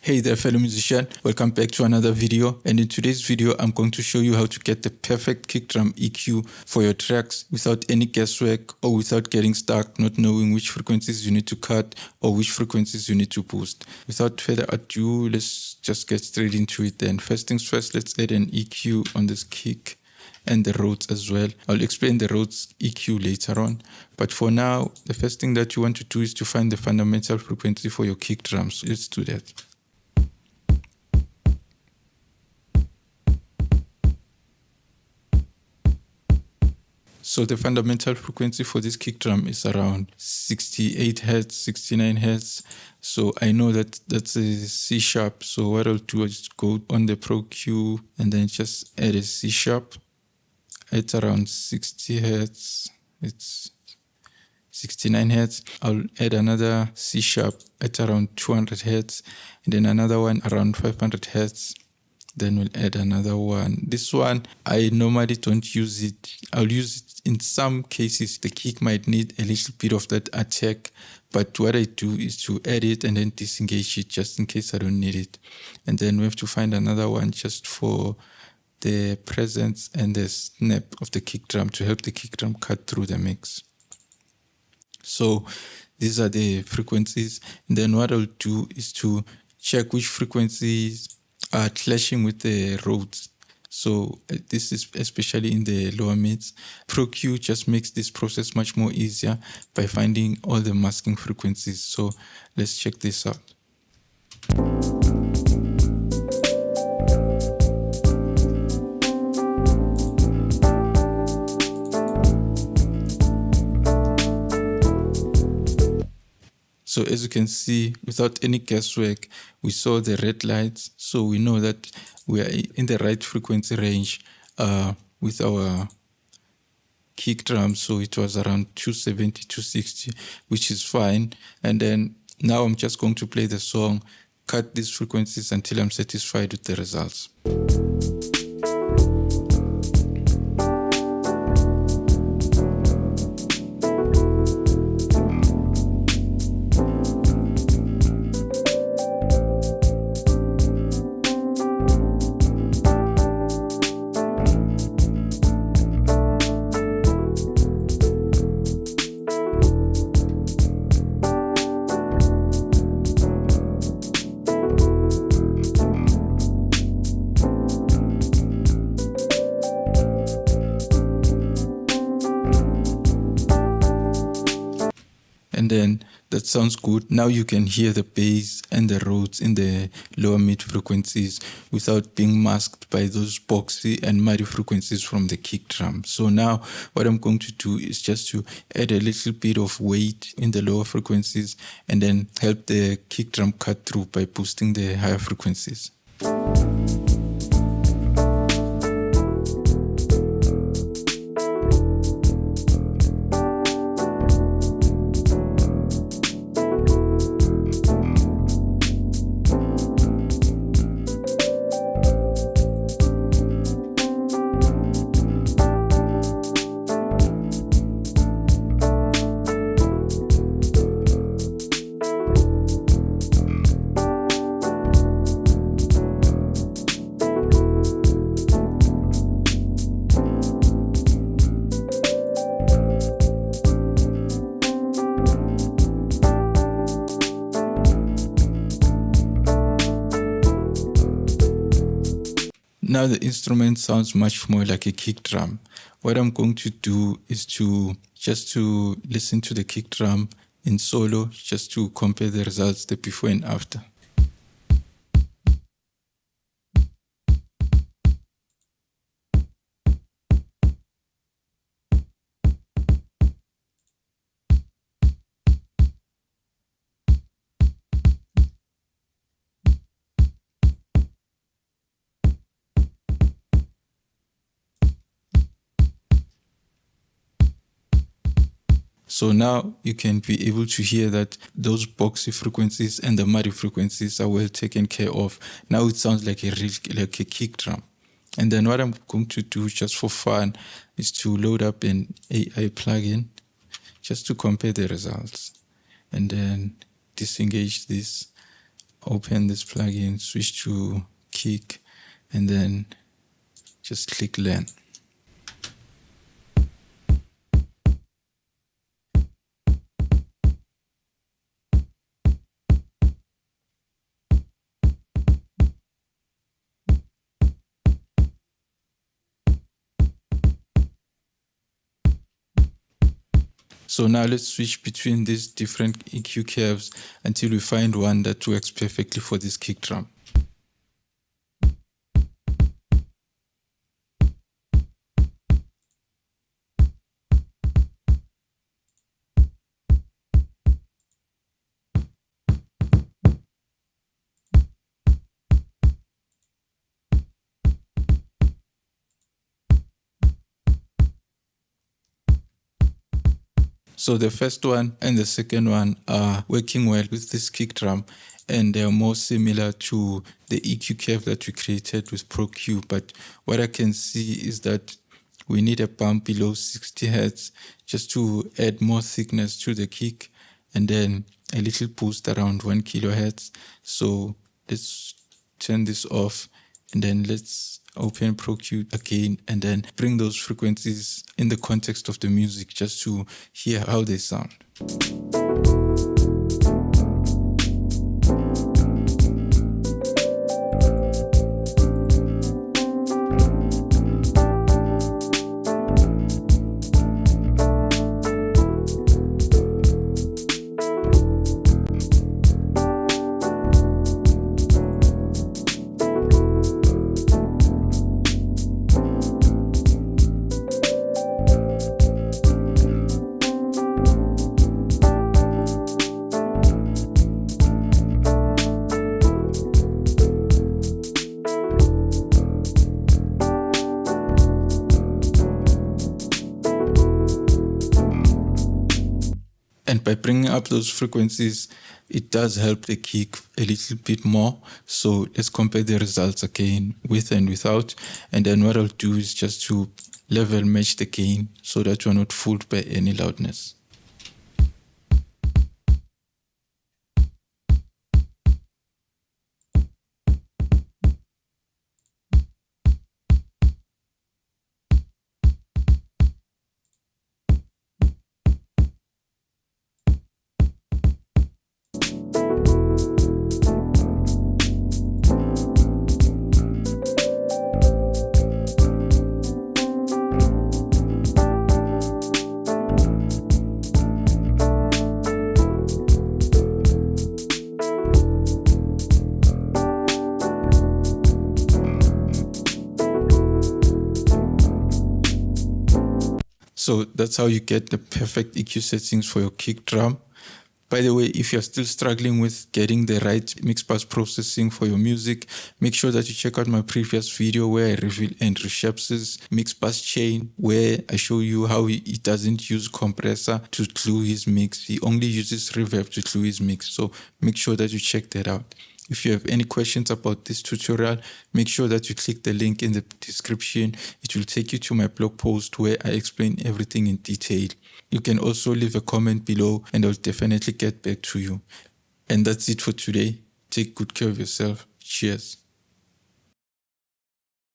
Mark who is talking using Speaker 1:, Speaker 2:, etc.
Speaker 1: Hey there fellow musician, welcome back to another video, and in today's video I'm going to show you how to get the perfect kick drum EQ for your tracks without any guesswork or without getting stuck not knowing which frequencies you need to cut or which frequencies you need to boost. Without further ado, let's just get straight into it then. First things first, let's add an EQ on this kick and the Rhodes as well. I'll explain the Rhodes EQ later on, but for now the first thing that you want to do is to find the fundamental frequency for your kick drums. Let's do that. So the fundamental frequency for this kick drum is around 68 Hertz, 69 Hertz. So I know that that's a C sharp. So what I'll do is go on the Pro Q and then just add a C sharp. It's around 60 Hertz. It's 69 Hertz. I'll add another C sharp at around 200 Hertz and then another one around 500 Hertz. Then we'll add another one. This one, I normally don't use it. I'll use it in some cases. The kick might need a little bit of that attack, but what I do is to add it and then disengage it just in case I don't need it. And then we have to find another one just for the presence and the snap of the kick drum to help the kick drum cut through the mix. So these are the frequencies. And then what I'll do is to check which frequencies are clashing with the Rhodes. So this is especially in the lower mids. Pro Q just makes this process much more easier by finding all the masking frequencies. So let's check this out. So as you can see, without any guesswork, we saw the red lights. So we know that we are in the right frequency range with our kick drum. So it was around 270, 260, which is fine. And then now I'm just going to play the song, cut these frequencies until I'm satisfied with the results. And then that sounds good. Now you can hear the bass and the Rhodes in the lower mid frequencies without being masked by those boxy and muddy frequencies from the kick drum. So now what I'm going to do is just to add a little bit of weight in the lower frequencies and then help the kick drum cut through by boosting the higher frequencies. Now the instrument sounds much more like a kick drum. What I'm going to do is to listen to the kick drum in solo, just to compare the results, the before and after. So now you can be able to hear that those boxy frequencies and the muddy frequencies are well taken care of. Now it sounds like a kick drum. And then what I'm going to do just for fun is to load up an AI plugin just to compare the results. And then disengage this open this plugin, switch to kick, and then just click learn. So now let's switch between these different EQ curves until we find one that works perfectly for this kick drum. So the first one and the second one are working well with this kick drum, and they are more similar to the EQ curve that we created with Pro Q. But what I can see is that we need a bump below 60 Hz just to add more thickness to the kick, and then a little boost around 1 kilohertz. So let's turn this off, and then let's open Pro Q again, and then bring those frequencies in the context of the music just to hear how they sound. And by bringing up those frequencies, it does help the kick a little bit more. So let's compare the results again with and without. And then what I'll do is just to level match the gain so that you're not fooled by any loudness. So that's how you get the perfect EQ settings for your kick drum. By the way, if you're still struggling with getting the right mix bus processing for your music, make sure that you check out my previous video where I reveal Andrew Sheps's mix bus chain, where I show you how he doesn't use compressor to glue his mix. He only uses reverb to glue his mix. So make sure that you check that out. If you have any questions about this tutorial, make sure that you click the link in the description. It will take you to my blog post where I explain everything in detail. You can also leave a comment below and I'll definitely get back to you. And that's it for today. Take good care of yourself. Cheers.